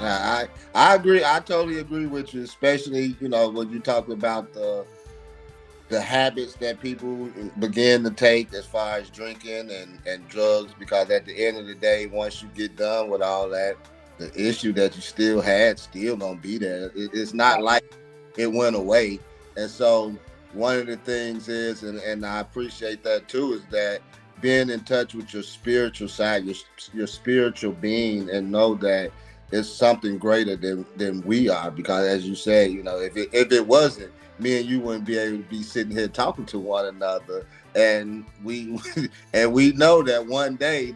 I agree. I totally agree with you, especially when you talk about the habits that people begin to take as far as drinking and drugs. Because at the end of the day, once you get done with all that, the issue that you still had still gonna be there. It's not like it went away. And so one of the things is, and I appreciate that too, is that being in touch with your spiritual side, your spiritual being, and know that it's something greater than we are. Because as you said, if it wasn't, me and you wouldn't be able to be sitting here talking to one another. And we and we know that one day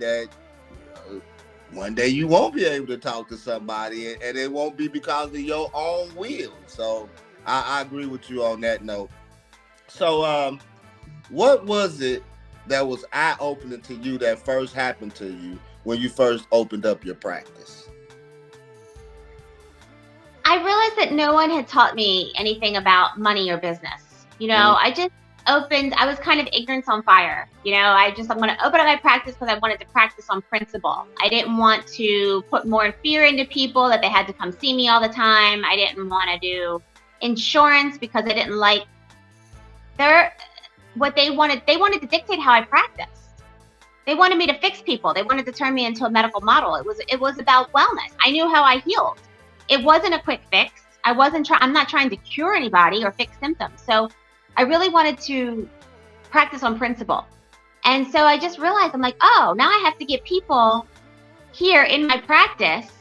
you won't be able to talk to somebody, and it won't be because of your own will. So I agree with you on that note. So what was it that was eye opening to you that first happened to you when you first opened up your practice? I realized that no one had taught me anything about money or business. Mm, I just I was kind of ignorance on fire. I'm going to open up my practice because I wanted to practice on principle. I didn't want to put more fear into people that they had to come see me all the time. I didn't want to do insurance because I didn't like their what they wanted. They wanted to dictate how I practiced. They wanted me to fix people. They wanted to turn me into a medical model. It was about wellness. I knew how I healed. It wasn't a quick fix. I'm not trying to cure anybody or fix symptoms. So I really wanted to practice on principle. And so I just realized, I'm like, oh, now I have to get people here in my practice.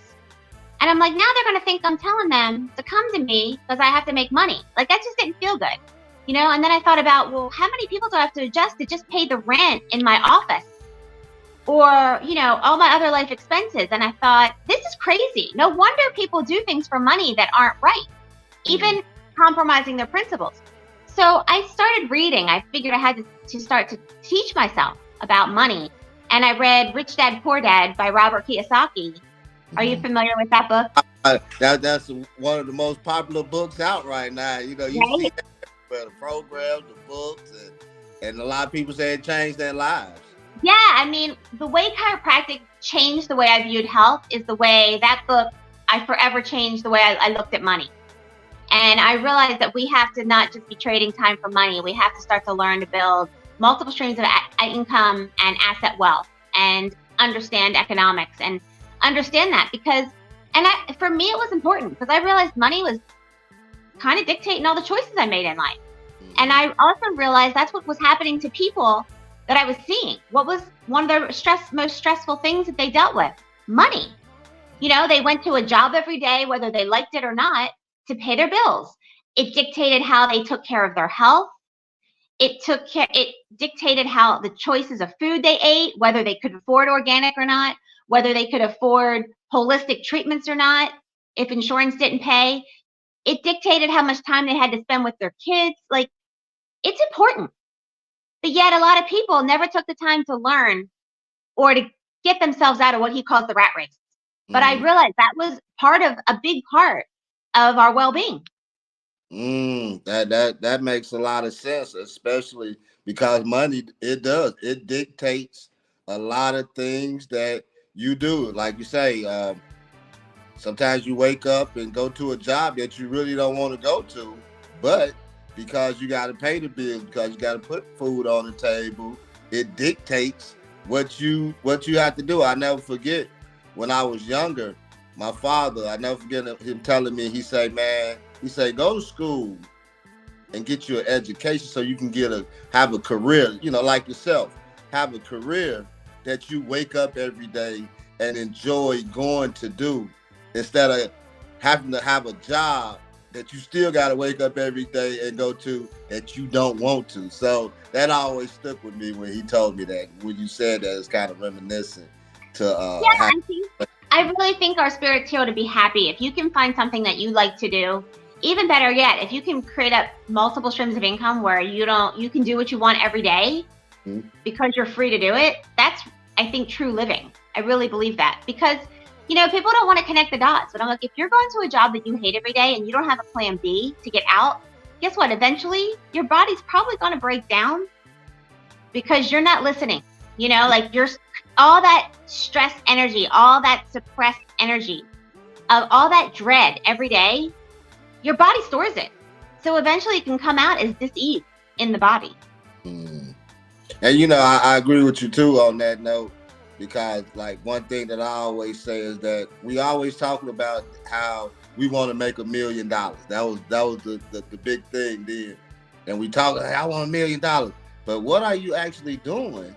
And I'm like, now they're going to think I'm telling them to come to me because I have to make money. Like, that just didn't feel good. And then I thought about, well, how many people do I have to adjust to just pay the rent in my office? Or, all my other life expenses. And I thought, this is crazy. No wonder people do things for money that aren't right, even compromising their principles. So I started reading. I figured I had to start to teach myself about money. And I read Rich Dad, Poor Dad by Robert Kiyosaki. Are you familiar with that book? that's one of the most popular books out right now. You see Right. that everywhere, the programs, the books, and a lot of people say it changed their lives. Yeah, I mean, the way chiropractic changed the way I viewed health is the way that book, I forever changed the way I looked at money. And I realized that we have to not just be trading time for money. We have to start to learn to build multiple streams of income and asset wealth and understand economics and understand that for me, it was important because I realized money was kind of dictating all the choices I made in life. And I also realized that's what was happening to people that I was seeing. What was one of the most stressful things that they dealt with? Money. They went to a job every day, whether they liked it or not, to pay their bills. It dictated how they took care of their health. It dictated how the choices of food they ate, whether they could afford organic or not, whether they could afford holistic treatments or not, if insurance didn't pay. It dictated how much time they had to spend with their kids. Like, it's important. But yet a lot of people never took the time to learn or to get themselves out of what he calls the rat race. But I realized that was a big part of our well-being. That makes a lot of sense, especially because money, it dictates a lot of things that you do. Like you say, sometimes you wake up and go to a job that you really don't want to go to, but because you got to pay the bills, because you got to put food on the table, it dictates what you have to do. I never forget when I was younger, my father. I never forget him telling me. He say, "Man, he say go to school and get your education so you can have a career. Like yourself, have a career that you wake up every day and enjoy going to do, instead of having to have a job that you still got to wake up every day and go to that you don't want to." So that always stuck with me when he told me that. When you said that, it's kind of reminiscent to Yeah, have. I really think our spirit's here to be happy. If you can find something that you like to do, even better yet, if you can create up multiple streams of income where you can do what you want every day because you're free to do it, that's, I think, true living. I really believe that because, people don't want to connect the dots. But I'm like, if you're going to a job that you hate every day and you don't have a plan B to get out, guess what? Eventually, your body's probably going to break down because you're not listening. Like all that stress energy, all that suppressed energy of all that dread every day, your body stores it. So eventually it can come out as dis-ease in the body. Mm. And I agree with you too on that note, because like one thing that I always say is that we always talking about how we want to make $1 million. That was the big thing then. And we talk, "Hey, I want $1 million." But what are you actually doing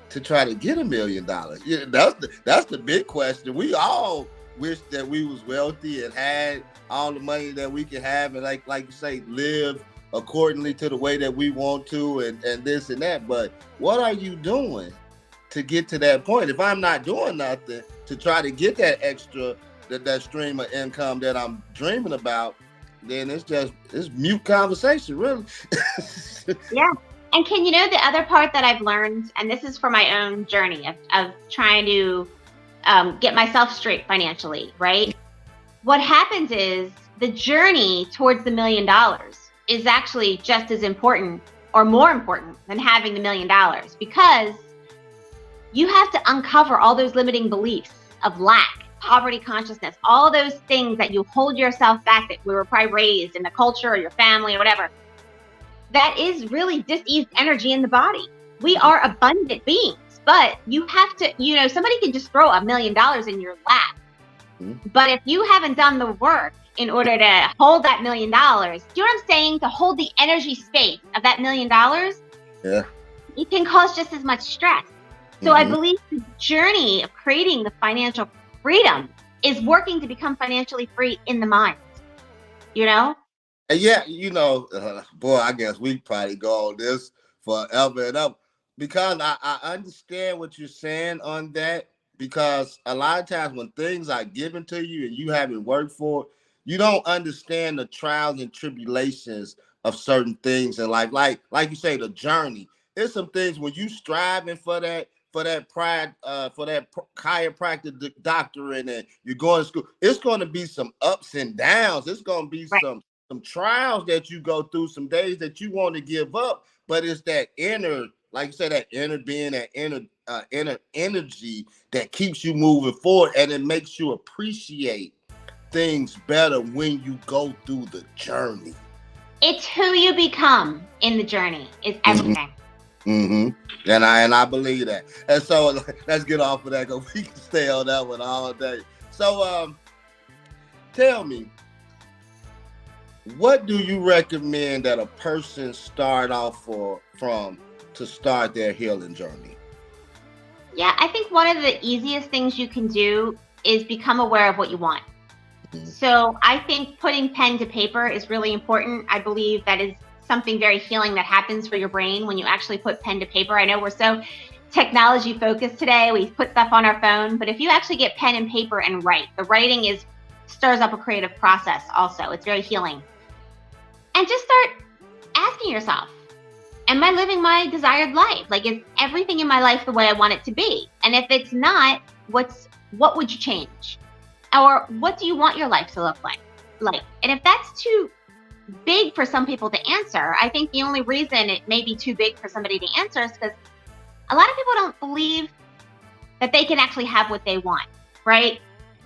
to try to get $1 million? Yeah, that's the big question. We all wish that we was wealthy and had all the money that we can have, and like you say, live accordingly to the way that we want to, and this and that. But what are you doing to get to that point? If I'm not doing nothing to try to get that extra, that stream of income that I'm dreaming about, then it's mute conversation, really. Yeah. And can you know the other part that I've learned, and this is for my own journey of trying to get myself straight financially, right? What happens is the journey towards the $1 million is actually just as important or more important than having the $1 million, because you have to uncover all those limiting beliefs of lack, poverty consciousness, all those things that you hold yourself back, that we were probably raised in the culture or your family or whatever. That is really diseased energy in the body. We are abundant beings, but you have to, somebody can just throw $1 million in your lap. But if you haven't done the work in order to hold that $1 million, do you know what I'm saying? To hold the energy space of that $1 million, Yeah. it can cause just as much stress. So I believe the journey of creating the financial freedom is working to become financially free in the mind, And yeah, boy, I guess we probably go on this forever and ever, because I understand what you're saying on that. Because a lot of times when things are given to you and you haven't worked for it, you don't understand the trials and tribulations of certain things in life. Like you say, the journey. There's some things when you striving for that pride, for that chiropractic doctorate, and you're going to school. It's going to be some ups and downs. It's going to be right? some trials that you go through, some days that you want to give up, but it's that inner, like you said, that inner being, that inner energy that keeps you moving forward, and it makes you appreciate things better when you go through the journey. It's who you become in the journey is everything. And I believe that. And so let's get off of that, because we can stay on that one all day. So tell me, what do you recommend that a person start off from to start their healing journey? Yeah, I think one of the easiest things you can do is become aware of what you want. So I think putting pen to paper is really important. I believe that is something very healing that happens for your brain when you actually put pen to paper. I know we're so technology focused today. We put stuff on our phone, but if you actually get pen and paper and write, the writing stirs up a creative process also. It's very healing. And just start asking yourself, am I living my desired life? Like, is everything in my life the way I want it to be? And if it's not, what would you change? Or what do you want your life to look like? And if that's too big for some people to answer, I think the only reason it may be too big for somebody to answer is because a lot of people don't believe that they can actually have what they want, right?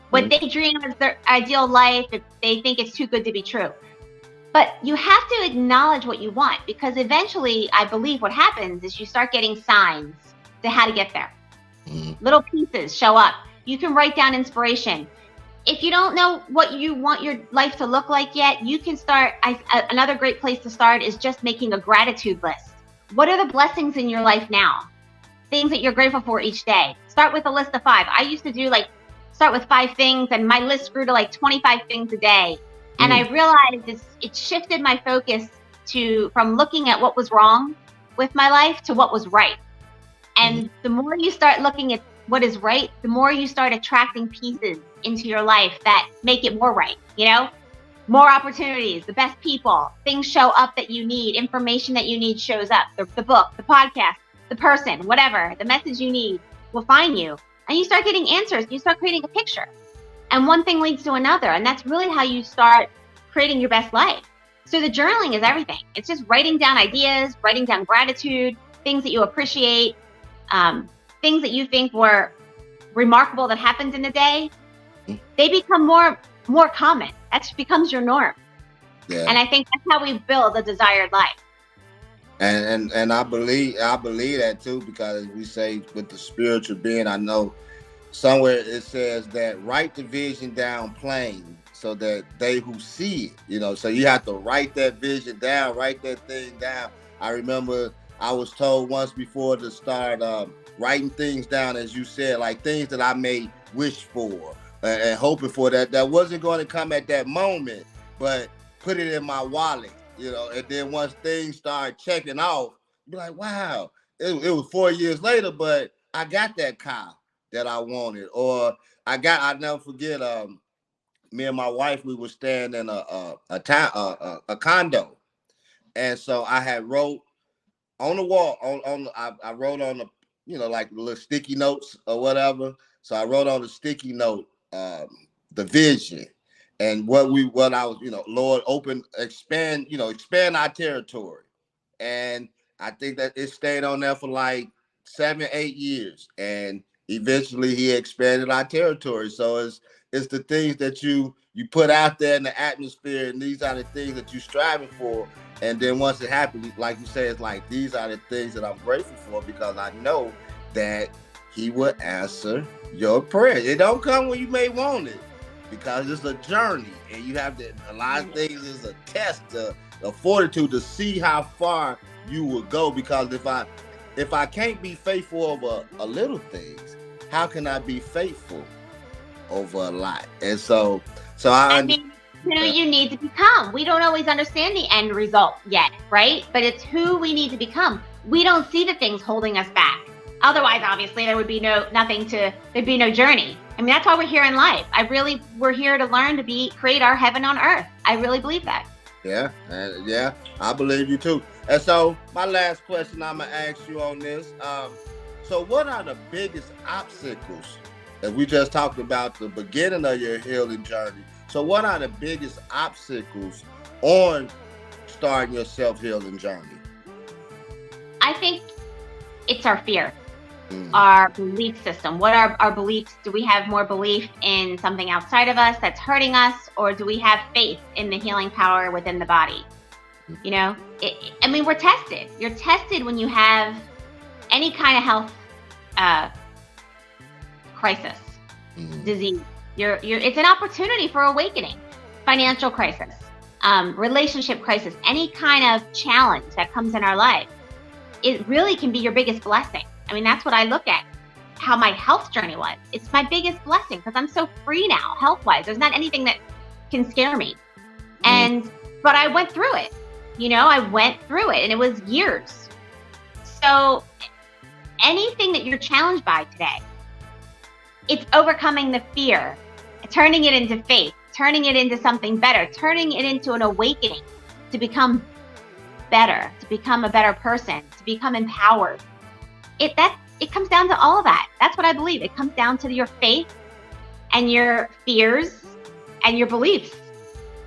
What they dream is their ideal life, they think it's too good to be true. But you have to acknowledge what you want, because eventually, I believe what happens is you start getting signs to how to get there. Little pieces show up. You can write down inspiration. If you don't know what you want your life to look like yet, you can start. Another great place to start is just making a gratitude list. What are the blessings in your life now? Things that you're grateful for each day. Start with a list of 5. I used to start with 5 things, and my list grew to 25 things a day. And I realized it shifted my focus from looking at what was wrong with my life to what was right. And the more you start looking at what is right, the more you start attracting pieces into your life that make it more right, more opportunities, the best people, things show up that you need, information that you need shows up, the book, the podcast, the person, whatever, the message you need will find you. And you start getting answers, you start creating a picture. And one thing leads to another. And that's really how you start creating your best life. So the journaling is everything. It's just writing down ideas, writing down gratitude, things that you appreciate, things that you think were remarkable that happened in the day. they become more common. That becomes your norm. Yeah. And I think that's how we build a desired life. And I believe that too, because we say with the spiritual being, I know somewhere it says that write the vision down plain so that they who see it, so you have to write that vision down, write that thing down. I remember I was told once before to start writing things down, as you said, like things that I may wish for and hoping for, that wasn't going to come at that moment, but put it in my wallet, and then once things start checking off, be like, wow, it was 4 years later, but I got that car that I wanted, or I never forget. Me and my wife, we were staying in a condo, and so I had wrote on the wall I wrote on the, like little sticky notes or whatever. So I wrote on the sticky note the vision and what I was, Lord, open, expand our territory. And I think that it stayed on there for like 7, 8 years, and eventually he expanded our territory. So it's the things that you put out there in the atmosphere, and these are the things that you're striving for. And then once it happens, like you say, it's like, these are the things that I'm grateful for, because I know that he will answer your prayer. It don't come when you may want it, because it's a journey, and you have to, a lot of things is a test, a fortitude to see how far you will go. Because if I can't be faithful over a little things, how can I be faithful over a lot? And so I I understand. mean, who you need to become. We don't always understand the end result yet, right? But it's who we need to become. We don't see the things holding us back. Otherwise, obviously, there would be there'd be no journey. I mean, that's why we're here in life. We're here to learn to create our heaven on earth. I really believe that. Yeah, yeah, I believe you too. And so, my last question I'm gonna ask you on this: so what are the biggest obstacles? If we just talked about the beginning of your healing journey, so what are the biggest obstacles on starting your self healing journey? I think it's our fear, Mm, our belief system. What are our beliefs? Do we have more belief in something outside of us that's hurting us, or do we have faith in the healing power within the body? You know, I mean, we're tested. You're tested when you have any kind of health uh, crisis, mm, disease. It's an opportunity for awakening. Financial crisis, relationship crisis, any kind of challenge that comes in our life, it really can be your biggest blessing. I mean, that's what I look at. How my health journey was. It's my biggest blessing because I'm so free now, health wise. There's not anything that can scare me. mm. But I went through it. I went through it, and it was years. So anything that you're challenged by today, it's overcoming the fear, turning it into faith, turning it into something better, turning it into an awakening to become better, to become a better person, to become empowered. It comes down to all of that. That's what I believe. It comes down to your faith and your fears and your beliefs.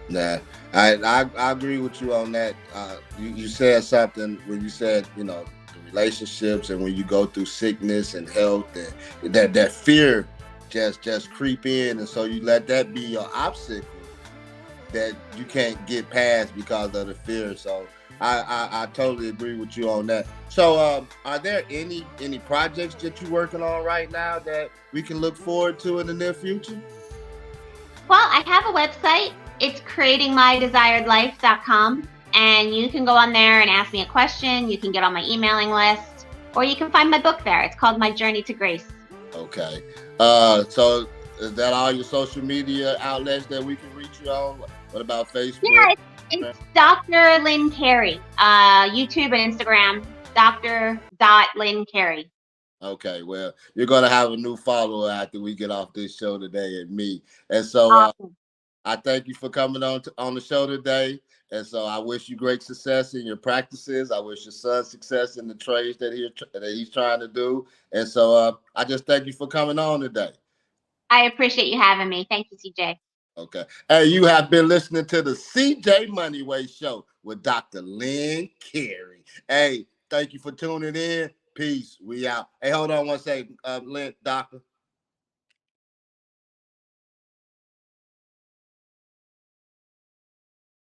Nah, I agree with you on that. You said something when you said, the relationships, and when you go through sickness and health, and that fear just creep in, and so you let that be your obstacle that you can't get past because of the fear. So I totally agree with you on that. So are there any projects that you're working on right now that we can look forward to in the near future? Well, I have a website. It's creatingmydesiredlife.com. And you can go on there and ask me a question. You can get on my emailing list, or you can find my book there. It's called My Journey to Grace. Okay. So is that all your social media outlets that we can reach you on? What about Facebook? Yeah, it's Dr. Lynn Carey. YouTube and Instagram, Dr. Lynn Carey. Okay, well, you're gonna have a new follower after we get off this show today, and me. And so Awesome. I thank you for coming on the show today. And so I wish you great success in your practices. I wish your son success in the trades that he's trying to do. And so I just thank you for coming on today. I appreciate you having me. Thank you, CJ. Okay. Hey, you have been listening to the CJ Moneyway Show with Dr. Lynn Carey. Hey, thank you for tuning in. Peace. We out. Hey, hold on one second, Lynn, Doctor.